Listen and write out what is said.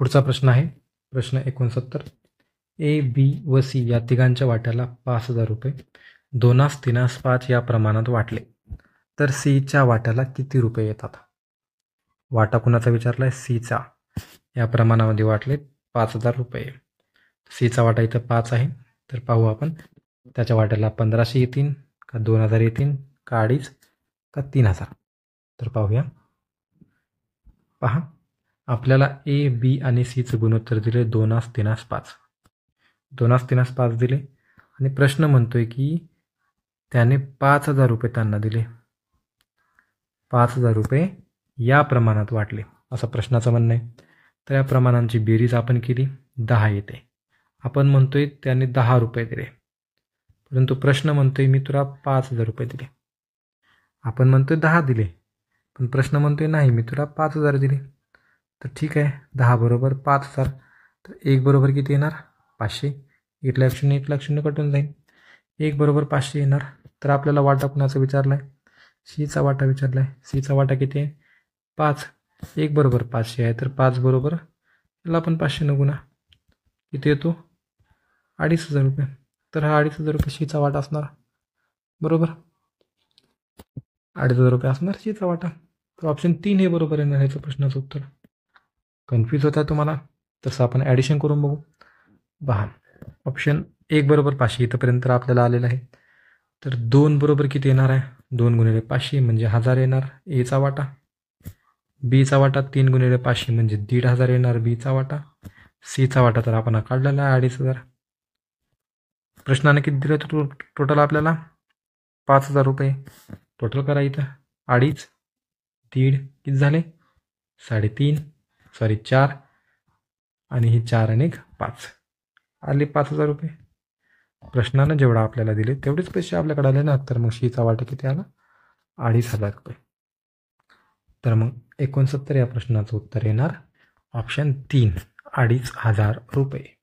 पुढचा प्रश्न आहे प्रश्न 69. ए, बी व सी या तिघांच्या वाट्याला 5,000 रुपये 2 3 5 या प्रमाणात वाटले तर सीच्या वाट्याला किती रुपये येतात? वाटा कुणाचा विचारला आहे? सीचा. या प्रमाणामध्ये वाटले 5,000 रुपये. सीचा वाटा इथं 5 आहे, तर पाहू आपण त्याच्या वाट्याला 1,500 येतील का 2,000 येतील का 2,500 का 3,000? तर पाहूया. पहा, आपल्याला ए, बी आणि सीचं गुणोत्तर दिले 2 3 5. 2 3 5 दिले आणि प्रश्न म्हणतोय की त्याने 5,000 रुपये त्यांना दिले. 5,000 रुपये या प्रमाणात वाटले असं प्रश्नाचं म्हणणं आहे. तर या प्रमाणांची बेरीज आपण केली 10 येते. आपण म्हणतोय त्याने 10 रुपये दिले, परंतु प्रश्न म्हणतोय मी तुला 5,000 रुपये दिले. आपण म्हणतोय 10 दिले, पण प्रश्न म्हणतोय नाही मी तुला 5,000 दिले. तर ठीक आहे, 10 बरोबर 5,000. तर 1 बरोबर किती येणार? 500. 1 लाख शून्य कटून जाईल. 1 बरोबर 500 येणार. तर आपल्याला वाटा कुणाचा विचारला आहे? सीचा वाटा विचारला आहे. सीचा वाटा किती आहे? 5. 1 बरोबर 500 आहे, तर 5 बरोबर याला आपण 500 न गुणा किती येतो? 2,500 रुपये. तर हा 2,500 रुपये सीचा वाटा असणार, बरोबर. 2,500 रुपये असणार सीचा वाटा. तर ऑप्शन 3 हे बरोबर येणार ह्याचं प्रश्नाचं उत्तर. कन्फ्यूज होत आहे तुम्हाला? तसं आपण ॲडिशन करून बघू. पहा, ऑप्शन 1 बरोबर 500 इथंपर्यंत आपल्याला आलेलं आहे. तर 2 बरोबर किती येणार आहे? 2 गुणिले 500 म्हणजे 1,000 येणार एचा वाटा. बीचा वाटा 3 गुणिले 500 म्हणजे 1,500 येणार बीचा वाटा. सीचा वाटा तर आपण काढलेला आहे 2,500. प्रश्नाने किती दिलं टोटल आपल्याला? 5,000 रुपये. टोटल करा इथं 2.5 1.5 किती झाले? 4 आणि ही 4 आणि 5 आले 5,000 रुपये. प्रश्नानं जेवढा आपल्याला दिले तेवढेच पैसे आपल्याकडे आले ना. तर मग सीचा वाटा किती आला? 2,500 रुपये. तर मग 69 या प्रश्नाचं उत्तर येणार ऑप्शन 3 2,500 रुपये.